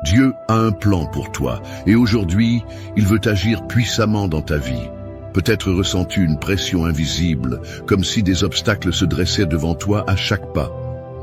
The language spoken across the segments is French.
Dieu a un plan pour toi, et aujourd'hui, il veut agir puissamment dans ta vie. Peut-être ressens-tu une pression invisible, comme si des obstacles se dressaient devant toi à chaque pas.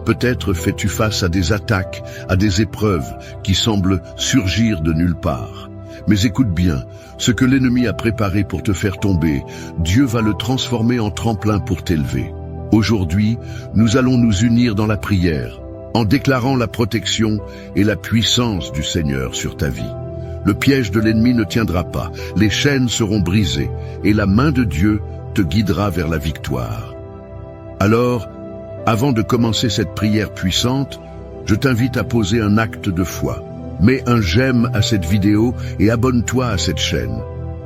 Peut-être fais-tu face à des attaques, à des épreuves qui semblent surgir de nulle part. Mais écoute bien, ce que l'ennemi a préparé pour te faire tomber, Dieu va le transformer en tremplin pour t'élever. Aujourd'hui, nous allons nous unir dans la prière, en déclarant la protection et la puissance du Seigneur sur ta vie. Le piège de l'ennemi ne tiendra pas, les chaînes seront brisées, et la main de Dieu te guidera vers la victoire. Alors, avant de commencer cette prière puissante, je t'invite à poser un acte de foi. Mets un j'aime à cette vidéo et abonne-toi à cette chaîne.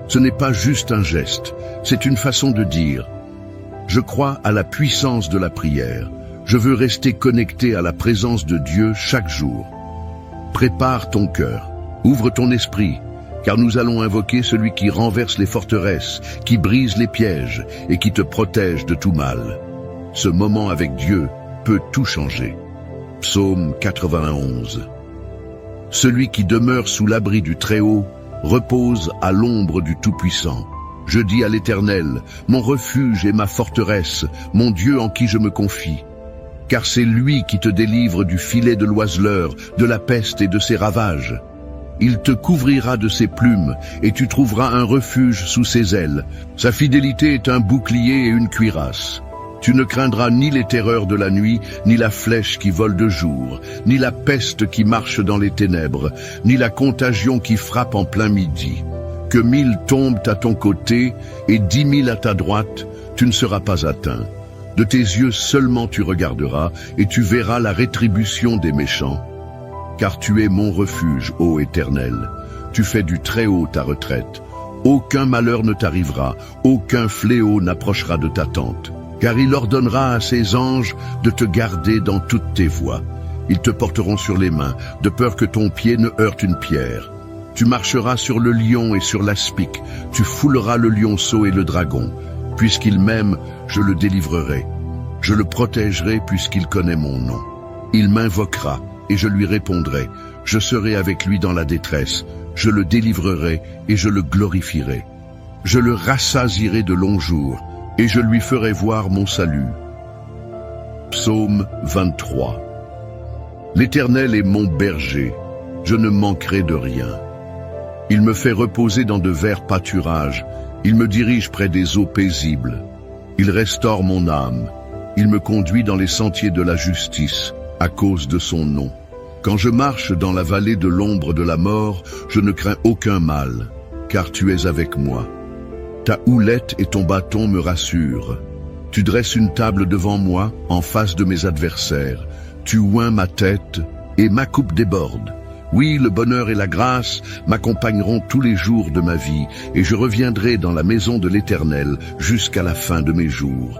Ce n'est pas juste un geste, c'est une façon de dire « Je crois à la puissance de la prière. Je veux rester connecté à la présence de Dieu chaque jour. » Prépare ton cœur, ouvre ton esprit, car nous allons invoquer celui qui renverse les forteresses, qui brise les pièges et qui te protège de tout mal. Ce moment avec Dieu peut tout changer. Psaume 91. Celui qui demeure sous l'abri du Très-Haut repose à l'ombre du Tout-Puissant. Je dis à l'Éternel, mon refuge et ma forteresse, mon Dieu en qui je me confie. Car c'est lui qui te délivre du filet de l'oiseleur, de la peste et de ses ravages. Il te couvrira de ses plumes, et tu trouveras un refuge sous ses ailes. Sa fidélité est un bouclier et une cuirasse. Tu ne craindras ni les terreurs de la nuit, ni la flèche qui vole de jour, ni la peste qui marche dans les ténèbres, ni la contagion qui frappe en plein midi. Que 1000 tombent à ton côté et 10 000 à ta droite, tu ne seras pas atteint. De tes yeux seulement tu regarderas, et tu verras la rétribution des méchants. Car tu es mon refuge, ô Éternel. Tu fais du Très-Haut ta retraite. Aucun malheur ne t'arrivera, aucun fléau n'approchera de ta tente. Car il ordonnera à ses anges de te garder dans toutes tes voies. Ils te porteront sur les mains, de peur que ton pied ne heurte une pierre. Tu marcheras sur le lion et sur l'aspic, tu fouleras le lionceau et le dragon. Puisqu'il m'aime, je le délivrerai. Je le protégerai puisqu'il connaît mon nom. Il m'invoquera et je lui répondrai. Je serai avec lui dans la détresse. Je le délivrerai et je le glorifierai. Je le rassasierai de longs jours et je lui ferai voir mon salut. Psaume 23. L'Éternel est mon berger, je ne manquerai de rien. Il me fait reposer dans de verts pâturages, il me dirige près des eaux paisibles. Il restaure mon âme, il me conduit dans les sentiers de la justice, à cause de son nom. Quand je marche dans la vallée de l'ombre de la mort, je ne crains aucun mal, car tu es avec moi. Ta houlette et ton bâton me rassurent. Tu dresses une table devant moi, en face de mes adversaires. Tu oins ma tête, et ma coupe déborde. Oui, le bonheur et la grâce m'accompagneront tous les jours de ma vie, et je reviendrai dans la maison de l'Éternel jusqu'à la fin de mes jours.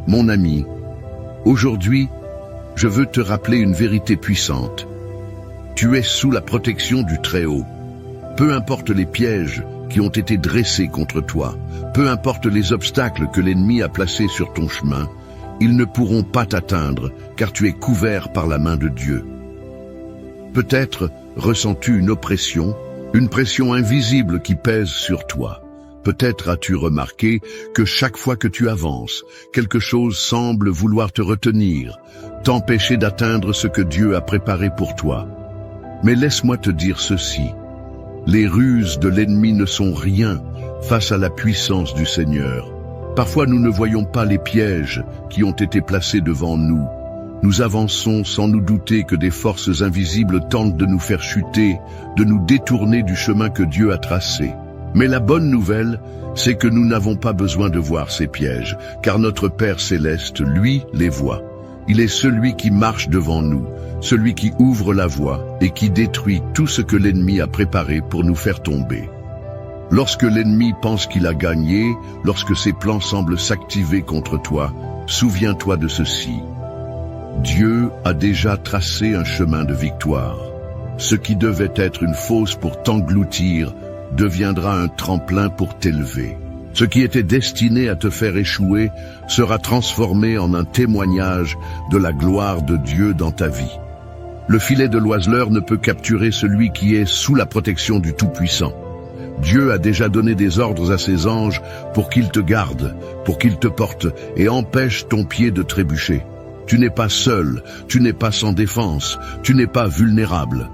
Mon ami, aujourd'hui, je veux te rappeler une vérité puissante. Tu es sous la protection du Très-Haut. Peu importe les pièges qui ont été dressés contre toi, peu importe les obstacles que l'ennemi a placés sur ton chemin, ils ne pourront pas t'atteindre, car tu es couvert par la main de Dieu. Peut-être ressens-tu une oppression, une pression invisible qui pèse sur toi. Peut-être as-tu remarqué que chaque fois que tu avances, quelque chose semble vouloir te retenir, t'empêcher d'atteindre ce que Dieu a préparé pour toi. Mais laisse-moi te dire ceci. Les ruses de l'ennemi ne sont rien face à la puissance du Seigneur. Parfois nous ne voyons pas les pièges qui ont été placés devant nous. Nous avançons sans nous douter que des forces invisibles tentent de nous faire chuter, de nous détourner du chemin que Dieu a tracé. Mais la bonne nouvelle, c'est que nous n'avons pas besoin de voir ces pièges, car notre Père Céleste, lui, les voit. Il est celui qui marche devant nous, celui qui ouvre la voie et qui détruit tout ce que l'ennemi a préparé pour nous faire tomber. Lorsque l'ennemi pense qu'il a gagné, lorsque ses plans semblent s'activer contre toi, souviens-toi de ceci. Dieu a déjà tracé un chemin de victoire. Ce qui devait être une fosse pour t'engloutir deviendra un tremplin pour t'élever. Ce qui était destiné à te faire échouer sera transformé en un témoignage de la gloire de Dieu dans ta vie. Le filet de l'oiseleur ne peut capturer celui qui est sous la protection du Tout-Puissant. Dieu a déjà donné des ordres à ses anges pour qu'ils te gardent, pour qu'ils te portent et empêchent ton pied de trébucher. Tu n'es pas seul, tu n'es pas sans défense, tu n'es pas vulnérable.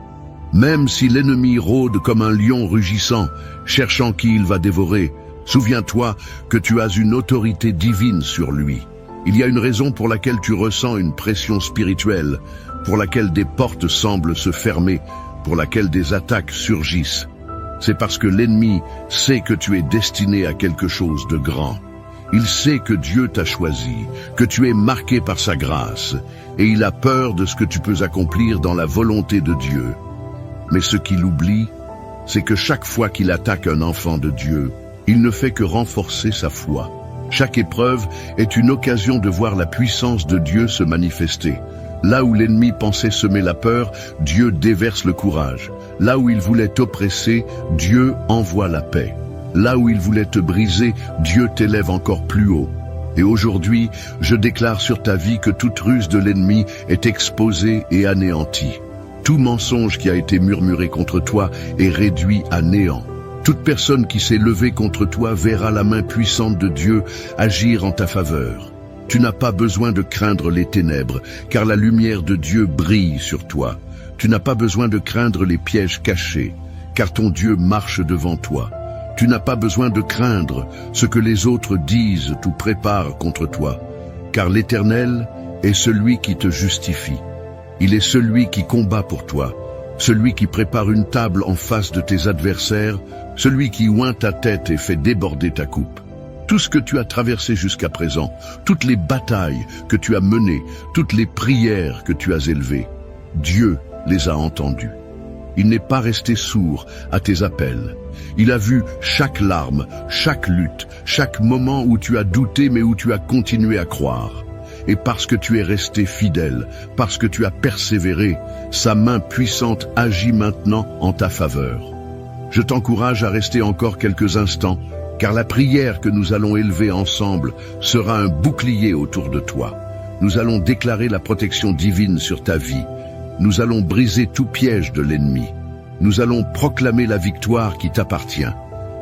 Même si l'ennemi rôde comme un lion rugissant, cherchant qui il va dévorer, souviens-toi que tu as une autorité divine sur lui. Il y a une raison pour laquelle tu ressens une pression spirituelle, pour laquelle des portes semblent se fermer, pour laquelle des attaques surgissent. C'est parce que l'ennemi sait que tu es destiné à quelque chose de grand. Il sait que Dieu t'a choisi, que tu es marqué par sa grâce, et il a peur de ce que tu peux accomplir dans la volonté de Dieu. Mais ce qu'il oublie, c'est que chaque fois qu'il attaque un enfant de Dieu, il ne fait que renforcer sa foi. Chaque épreuve est une occasion de voir la puissance de Dieu se manifester. Là où l'ennemi pensait semer la peur, Dieu déverse le courage. Là où il voulait t'oppresser, Dieu envoie la paix. Là où il voulait te briser, Dieu t'élève encore plus haut. Et aujourd'hui, je déclare sur ta vie que toute ruse de l'ennemi est exposée et anéantie. Tout mensonge qui a été murmuré contre toi est réduit à néant. Toute personne qui s'est levée contre toi verra la main puissante de Dieu agir en ta faveur. Tu n'as pas besoin de craindre les ténèbres, car la lumière de Dieu brille sur toi. Tu n'as pas besoin de craindre les pièges cachés, car ton Dieu marche devant toi. Tu n'as pas besoin de craindre ce que les autres disent ou préparent contre toi, car l'Éternel est celui qui te justifie. Il est celui qui combat pour toi, celui qui prépare une table en face de tes adversaires, celui qui oint ta tête et fait déborder ta coupe. Tout ce que tu as traversé jusqu'à présent, toutes les batailles que tu as menées, toutes les prières que tu as élevées, Dieu les a entendues. Il n'est pas resté sourd à tes appels. Il a vu chaque larme, chaque lutte, chaque moment où tu as douté mais où tu as continué à croire. Et parce que tu es resté fidèle, parce que tu as persévéré, sa main puissante agit maintenant en ta faveur. Je t'encourage à rester encore quelques instants, car la prière que nous allons élever ensemble sera un bouclier autour de toi. Nous allons déclarer la protection divine sur ta vie. Nous allons briser tout piège de l'ennemi. Nous allons proclamer la victoire qui t'appartient.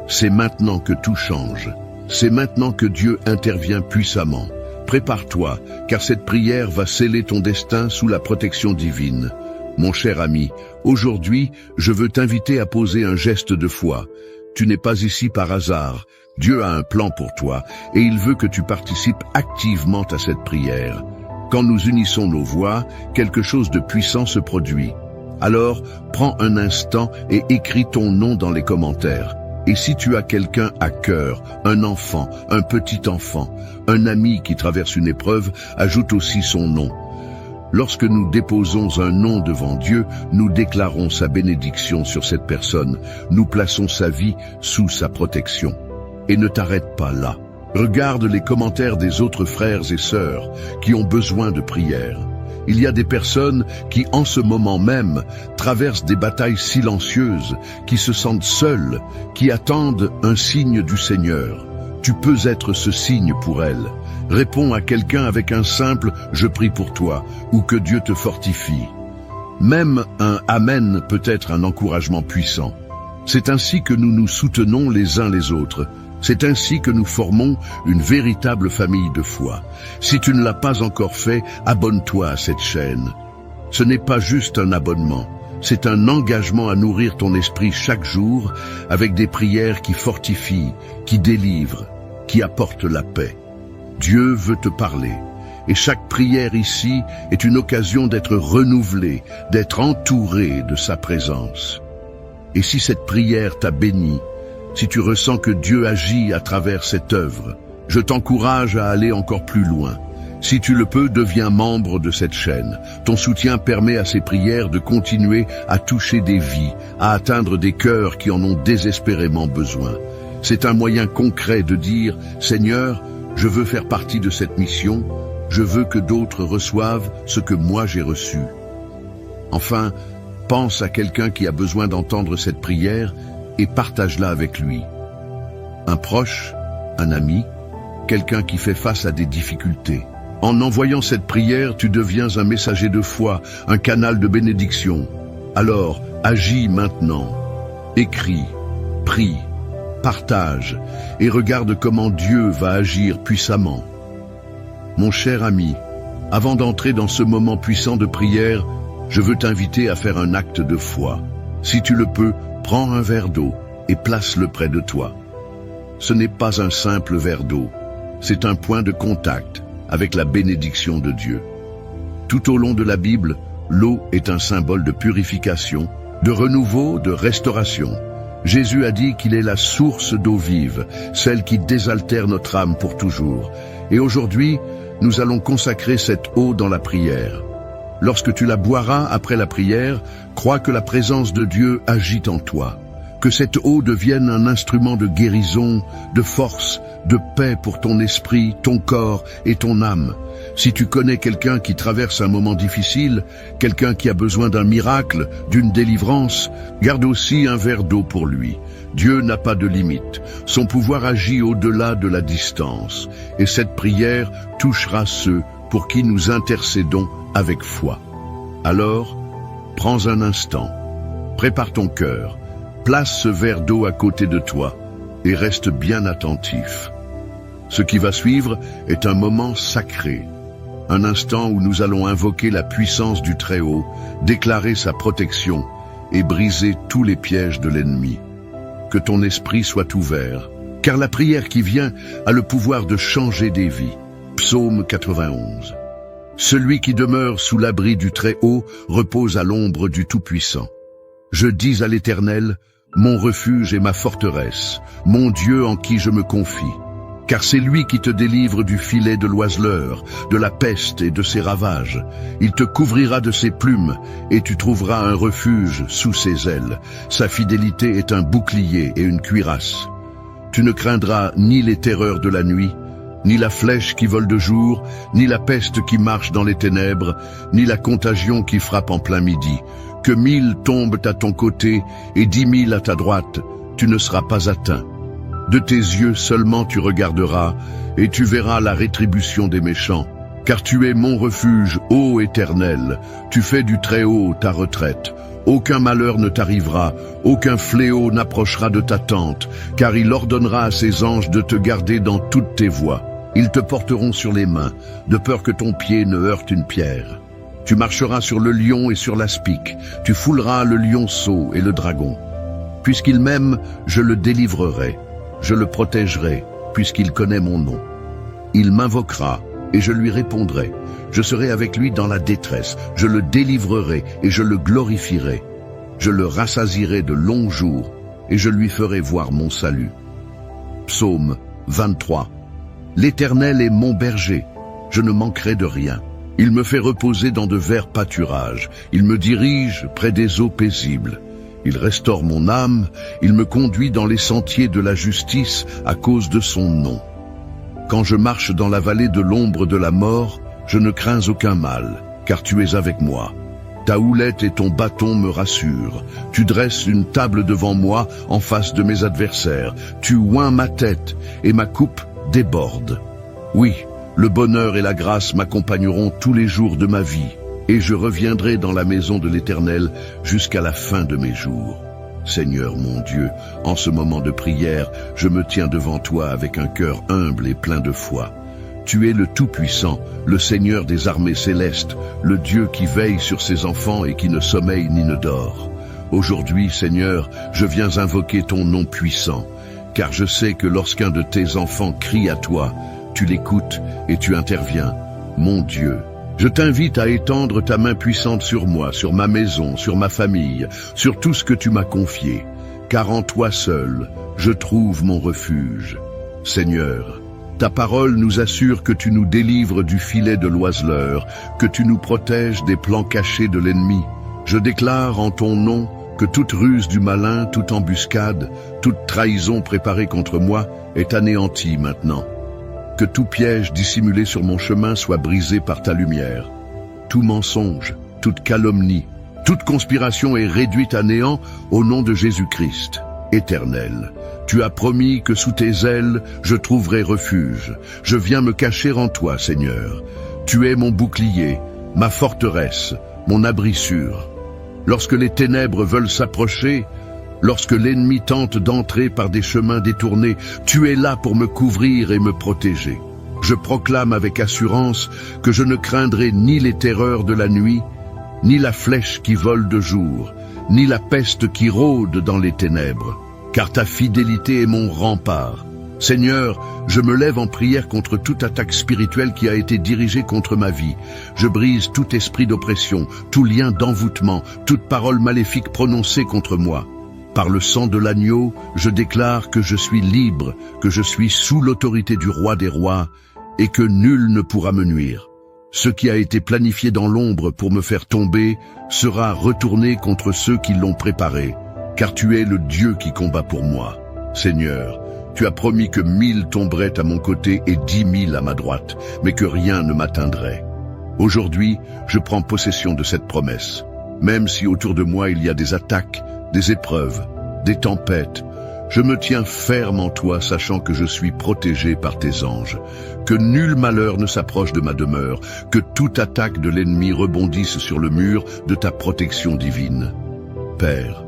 C'est maintenant que tout change. C'est maintenant que Dieu intervient puissamment. Prépare-toi, car cette prière va sceller ton destin sous la protection divine. Mon cher ami, aujourd'hui, je veux t'inviter à poser un geste de foi. Tu n'es pas ici par hasard. Dieu a un plan pour toi et il veut que tu participes activement à cette prière. Quand nous unissons nos voix, quelque chose de puissant se produit. Alors, prends un instant et écris ton nom dans les commentaires. Et si tu as quelqu'un à cœur, un enfant, un petit enfant, un ami qui traverse une épreuve, ajoute aussi son nom. Lorsque nous déposons un nom devant Dieu, nous déclarons sa bénédiction sur cette personne. Nous plaçons sa vie sous sa protection. Et ne t'arrête pas là. Regarde les commentaires des autres frères et sœurs qui ont besoin de prière. Il y a des personnes qui, en ce moment même, traversent des batailles silencieuses, qui se sentent seules, qui attendent un signe du Seigneur. Tu peux être ce signe pour elles. Réponds à quelqu'un avec un simple « Je prie pour toi » ou que Dieu te fortifie. Même un « Amen » peut être un encouragement puissant. C'est ainsi que nous nous soutenons les uns les autres. C'est ainsi que nous formons une véritable famille de foi. Si tu ne l'as pas encore fait, abonne-toi à cette chaîne. Ce n'est pas juste un abonnement, c'est un engagement à nourrir ton esprit chaque jour avec des prières qui fortifient, qui délivrent, qui apportent la paix. Dieu veut te parler, et chaque prière ici est une occasion d'être renouvelée, d'être entouré de sa présence. Et si cette prière t'a béni, si tu ressens que Dieu agit à travers cette œuvre, je t'encourage à aller encore plus loin. Si tu le peux, deviens membre de cette chaîne. Ton soutien permet à ces prières de continuer à toucher des vies, à atteindre des cœurs qui en ont désespérément besoin. C'est un moyen concret de dire « Seigneur, je veux faire partie de cette mission, je veux que d'autres reçoivent ce que moi j'ai reçu. » Enfin, pense à quelqu'un qui a besoin d'entendre cette prière et partage-la avec lui. Un proche, un ami, quelqu'un qui fait face à des difficultés. En envoyant cette prière, tu deviens un messager de foi, un canal de bénédiction. Alors, agis maintenant. Écris, prie, partage et regarde comment Dieu va agir puissamment. Mon cher ami, avant d'entrer dans ce moment puissant de prière, je veux t'inviter à faire un acte de foi. Si tu le peux, prends un verre d'eau et place-le près de toi. Ce n'est pas un simple verre d'eau, c'est un point de contact avec la bénédiction de Dieu. Tout au long de la Bible, l'eau est un symbole de purification, de renouveau, de restauration. Jésus a dit qu'il est la source d'eau vive, celle qui désaltère notre âme pour toujours. Et aujourd'hui, nous allons consacrer cette eau dans la prière. Lorsque tu la boiras après la prière, crois que la présence de Dieu agit en toi. Que cette eau devienne un instrument de guérison, de force, de paix pour ton esprit, ton corps et ton âme. Si tu connais quelqu'un qui traverse un moment difficile, quelqu'un qui a besoin d'un miracle, d'une délivrance, garde aussi un verre d'eau pour lui. Dieu n'a pas de limite. Son pouvoir agit au-delà de la distance. Et cette prière touchera ceux pour qui nous intercédons avec foi. Alors, prends un instant, prépare ton cœur, place ce verre d'eau à côté de toi et reste bien attentif. Ce qui va suivre est un moment sacré, un instant où nous allons invoquer la puissance du Très-Haut, déclarer sa protection et briser tous les pièges de l'ennemi. Que ton esprit soit ouvert, car la prière qui vient a le pouvoir de changer des vies. Psaume 91. Celui qui demeure sous l'abri du Très-Haut repose à l'ombre du Tout-Puissant. Je dis à l'Éternel, mon refuge et ma forteresse, mon Dieu en qui je me confie. Car c'est lui qui te délivre du filet de l'oiseleur, de la peste et de ses ravages. Il te couvrira de ses plumes, et tu trouveras un refuge sous ses ailes. Sa fidélité est un bouclier et une cuirasse. Tu ne craindras ni les terreurs de la nuit, ni la flèche qui vole de jour, ni la peste qui marche dans les ténèbres, ni la contagion qui frappe en plein midi. Que 1000 tombent à ton côté et 10 000 à ta droite, tu ne seras pas atteint. De tes yeux seulement tu regarderas, et tu verras la rétribution des méchants. Car tu es mon refuge, ô Éternel, tu fais du Très-Haut ta retraite. Aucun malheur ne t'arrivera, aucun fléau n'approchera de ta tente, car il ordonnera à ses anges de te garder dans toutes tes voies. Ils te porteront sur les mains, de peur que ton pied ne heurte une pierre. Tu marcheras sur le lion et sur l'aspic, tu fouleras le lionceau et le dragon. Puisqu'il m'aime, je le délivrerai, je le protégerai, puisqu'il connaît mon nom. Il m'invoquera, et je lui répondrai. Je serai avec lui dans la détresse, je le délivrerai et je le glorifierai. Je le rassasierai de longs jours, et je lui ferai voir mon salut. Psaume 23. L'Éternel est mon berger, je ne manquerai de rien. Il me fait reposer dans de verts pâturages, il me dirige près des eaux paisibles. Il restaure mon âme, il me conduit dans les sentiers de la justice à cause de son nom. Quand je marche dans la vallée de l'ombre de la mort, je ne crains aucun mal, car tu es avec moi. Ta houlette et ton bâton me rassurent. Tu dresses une table devant moi en face de mes adversaires. Tu oins ma tête et ma coupe déborde. Oui, le bonheur et la grâce m'accompagneront tous les jours de ma vie, et je reviendrai dans la maison de l'Éternel jusqu'à la fin de mes jours. Seigneur mon Dieu, en ce moment de prière, je me tiens devant toi avec un cœur humble et plein de foi. Tu es le Tout-Puissant, le Seigneur des armées célestes, le Dieu qui veille sur ses enfants et qui ne sommeille ni ne dort. Aujourd'hui, Seigneur, je viens invoquer ton nom puissant, car je sais que lorsqu'un de tes enfants crie à toi, tu l'écoutes et tu interviens. Mon Dieu, je t'invite à étendre ta main puissante sur moi, sur ma maison, sur ma famille, sur tout ce que tu m'as confié, car en toi seul, je trouve mon refuge. Seigneur, ta parole nous assure que tu nous délivres du filet de l'oiseleur, que tu nous protèges des plans cachés de l'ennemi. Je déclare en ton nom que toute ruse du malin, toute embuscade, toute trahison préparée contre moi est anéantie maintenant. Que tout piège dissimulé sur mon chemin soit brisé par ta lumière. Tout mensonge, toute calomnie, toute conspiration est réduite à néant au nom de Jésus-Christ. Éternel, tu as promis que sous tes ailes je trouverai refuge. Je viens me cacher en toi, Seigneur. Tu es mon bouclier, ma forteresse, mon abri sûr. Lorsque les ténèbres veulent s'approcher, lorsque l'ennemi tente d'entrer par des chemins détournés, tu es là pour me couvrir et me protéger. Je proclame avec assurance que je ne craindrai ni les terreurs de la nuit, ni la flèche qui vole de jour, ni la peste qui rôde dans les ténèbres, car ta fidélité est mon rempart. Seigneur, je me lève en prière contre toute attaque spirituelle qui a été dirigée contre ma vie. Je brise tout esprit d'oppression, tout lien d'envoûtement, toute parole maléfique prononcée contre moi. Par le sang de l'agneau, je déclare que je suis libre, que je suis sous l'autorité du roi des rois, et que nul ne pourra me nuire. Ce qui a été planifié dans l'ombre pour me faire tomber sera retourné contre ceux qui l'ont préparé, car tu es le Dieu qui combat pour moi. Seigneur, tu as promis que 1000 tomberaient à mon côté et 10 000 à ma droite, mais que rien ne m'atteindrait. Aujourd'hui, je prends possession de cette promesse. Même si autour de moi il y a des attaques, des épreuves, des tempêtes, je me tiens ferme en toi, sachant que je suis protégé par tes anges, que nul malheur ne s'approche de ma demeure, que toute attaque de l'ennemi rebondisse sur le mur de ta protection divine. Père,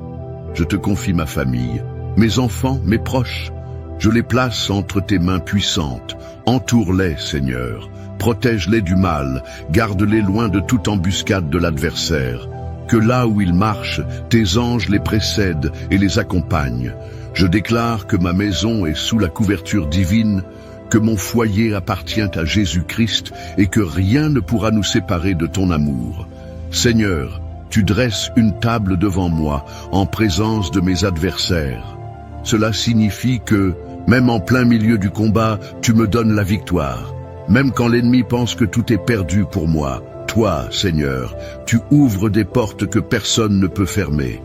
je te confie ma famille, mes enfants, mes proches. Je les place entre tes mains puissantes. Entoure-les, Seigneur. Protège-les du mal. Garde-les loin de toute embuscade de l'adversaire. Que là où ils marchent, tes anges les précèdent et les accompagnent. Je déclare que ma maison est sous la couverture divine, que mon foyer appartient à Jésus-Christ et que rien ne pourra nous séparer de ton amour. Seigneur, tu dresses une table devant moi en présence de mes adversaires. Cela signifie que, même en plein milieu du combat, tu me donnes la victoire. Même quand l'ennemi pense que tout est perdu pour moi, toi, Seigneur, tu ouvres des portes que personne ne peut fermer.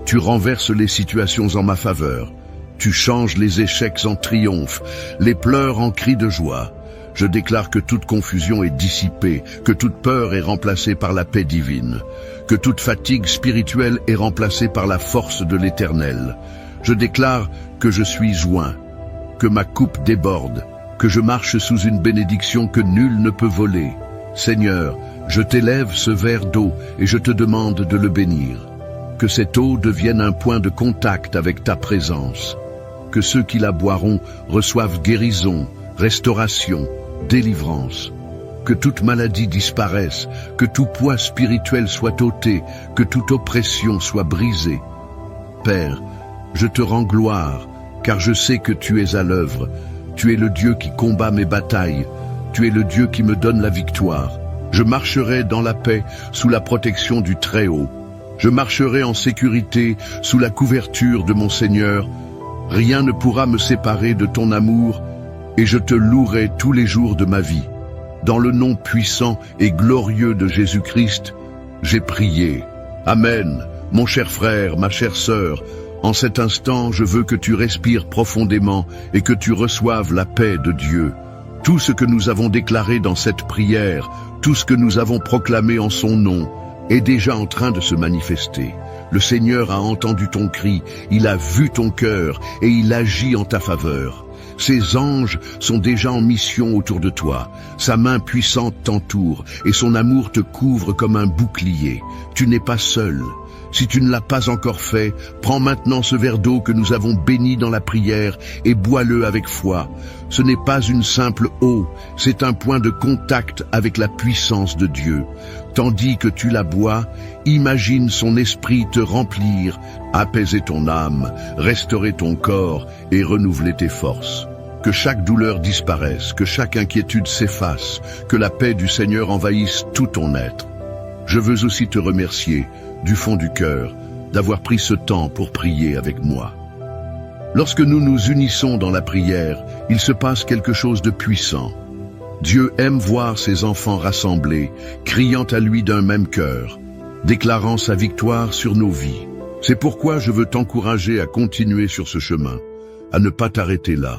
Tu renverses les situations en ma faveur. Tu changes les échecs en triomphe, les pleurs en cris de joie. Je déclare que toute confusion est dissipée, que toute peur est remplacée par la paix divine, que toute fatigue spirituelle est remplacée par la force de l'Éternel. Je déclare que je suis joint, que ma coupe déborde, que je marche sous une bénédiction que nul ne peut voler. Seigneur, je t'élève ce verre d'eau et je te demande de le bénir. Que cette eau devienne un point de contact avec ta présence. Que ceux qui la boiront reçoivent guérison, restauration, délivrance. Que toute maladie disparaisse, que tout poids spirituel soit ôté, que toute oppression soit brisée. Père, je te rends gloire, car je sais que tu es à l'œuvre. Tu es le Dieu qui combat mes batailles. Tu es le Dieu qui me donne la victoire. Je marcherai dans la paix sous la protection du Très-Haut. Je marcherai en sécurité sous la couverture de mon Seigneur. Rien ne pourra me séparer de ton amour, et je te louerai tous les jours de ma vie. Dans le nom puissant et glorieux de Jésus-Christ, j'ai prié. Amen, mon cher frère, ma chère sœur. En cet instant, je veux que tu respires profondément et que tu reçoives la paix de Dieu. Tout ce que nous avons déclaré dans cette prière, tout ce que nous avons proclamé en son nom, est déjà en train de se manifester. Le Seigneur a entendu ton cri, il a vu ton cœur et il agit en ta faveur. Ses anges sont déjà en mission autour de toi. Sa main puissante t'entoure et son amour te couvre comme un bouclier. Tu n'es pas seul. Si tu ne l'as pas encore fait, prends maintenant ce verre d'eau que nous avons béni dans la prière et bois-le avec foi. Ce n'est pas une simple eau, c'est un point de contact avec la puissance de Dieu. Tandis que tu la bois, imagine son esprit te remplir, apaiser ton âme, restaurer ton corps et renouveler tes forces. Que chaque douleur disparaisse, que chaque inquiétude s'efface, que la paix du Seigneur envahisse tout ton être. Je veux aussi te remercier, du fond du cœur, d'avoir pris ce temps pour prier avec moi. Lorsque nous nous unissons dans la prière, il se passe quelque chose de puissant. Dieu aime voir ses enfants rassemblés, criant à lui d'un même cœur, déclarant sa victoire sur nos vies. C'est pourquoi je veux t'encourager à continuer sur ce chemin, à ne pas t'arrêter là.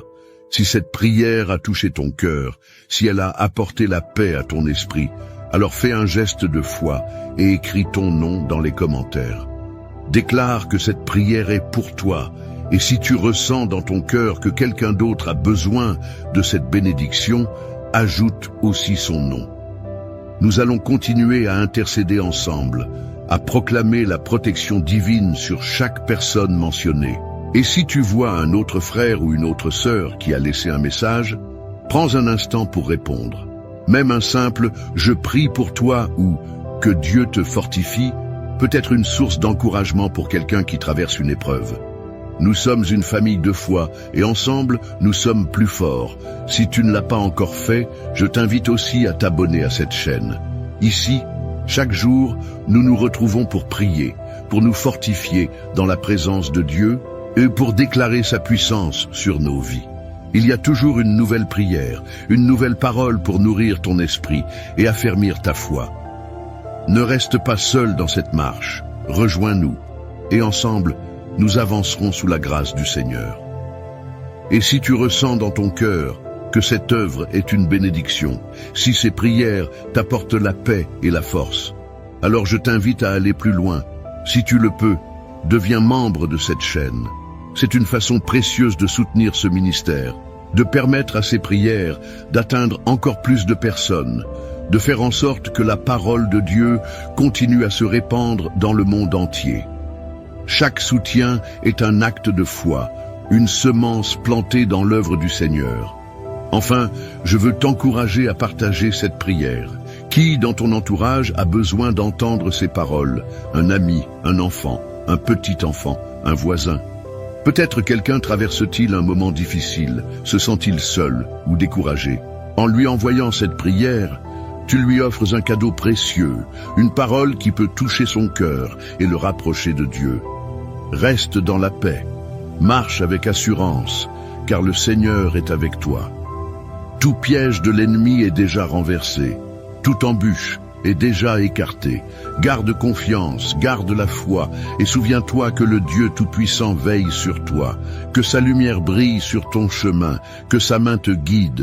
Si cette prière a touché ton cœur, si elle a apporté la paix à ton esprit, alors fais un geste de foi et écris ton nom dans les commentaires. Déclare que cette prière est pour toi, et si tu ressens dans ton cœur que quelqu'un d'autre a besoin de cette bénédiction, ajoute aussi son nom. nous allons continuer à intercéder ensemble, à proclamer la protection divine sur chaque personne mentionnée. Et si tu vois un autre frère ou une autre sœur qui a laissé un message, prends un instant pour répondre. Même un simple « je prie pour toi » ou « que Dieu te fortifie » peut être une source d'encouragement pour quelqu'un qui traverse une épreuve. Nous sommes une famille de foi et ensemble, nous sommes plus forts. Si tu ne l'as pas encore fait, je t'invite aussi à t'abonner à cette chaîne. Ici, chaque jour, nous nous retrouvons pour prier, pour nous fortifier dans la présence de Dieu et pour déclarer sa puissance sur nos vies. Il y a toujours une nouvelle prière, une nouvelle parole pour nourrir ton esprit et affermir ta foi. Ne reste pas seul dans cette marche, rejoins-nous et ensemble, nous avancerons sous la grâce du Seigneur. Et si tu ressens dans ton cœur que cette œuvre est une bénédiction, si ces prières t'apportent la paix et la force, alors je t'invite à aller plus loin. Si tu le peux, deviens membre de cette chaîne. C'est une façon précieuse de soutenir ce ministère, de permettre à ces prières d'atteindre encore plus de personnes, de faire en sorte que la parole de Dieu continue à se répandre dans le monde entier. Chaque soutien est un acte de foi, une semence plantée dans l'œuvre du Seigneur. Enfin, je veux t'encourager à partager cette prière. Qui, dans ton entourage, a besoin d'entendre ces paroles? Un ami, un enfant, un petit enfant, un voisin. Peut-être quelqu'un traverse-t-il un moment difficile, se sent-il seul ou découragé. En lui envoyant cette prière, tu lui offres un cadeau précieux, une parole qui peut toucher son cœur et le rapprocher de Dieu. Reste dans la paix, marche avec assurance, car le Seigneur est avec toi. Tout piège de l'ennemi est déjà renversé, toute embûche est déjà écartée. Garde confiance, garde la foi, et souviens-toi que le Dieu Tout-Puissant veille sur toi, que sa lumière brille sur ton chemin, que sa main te guide.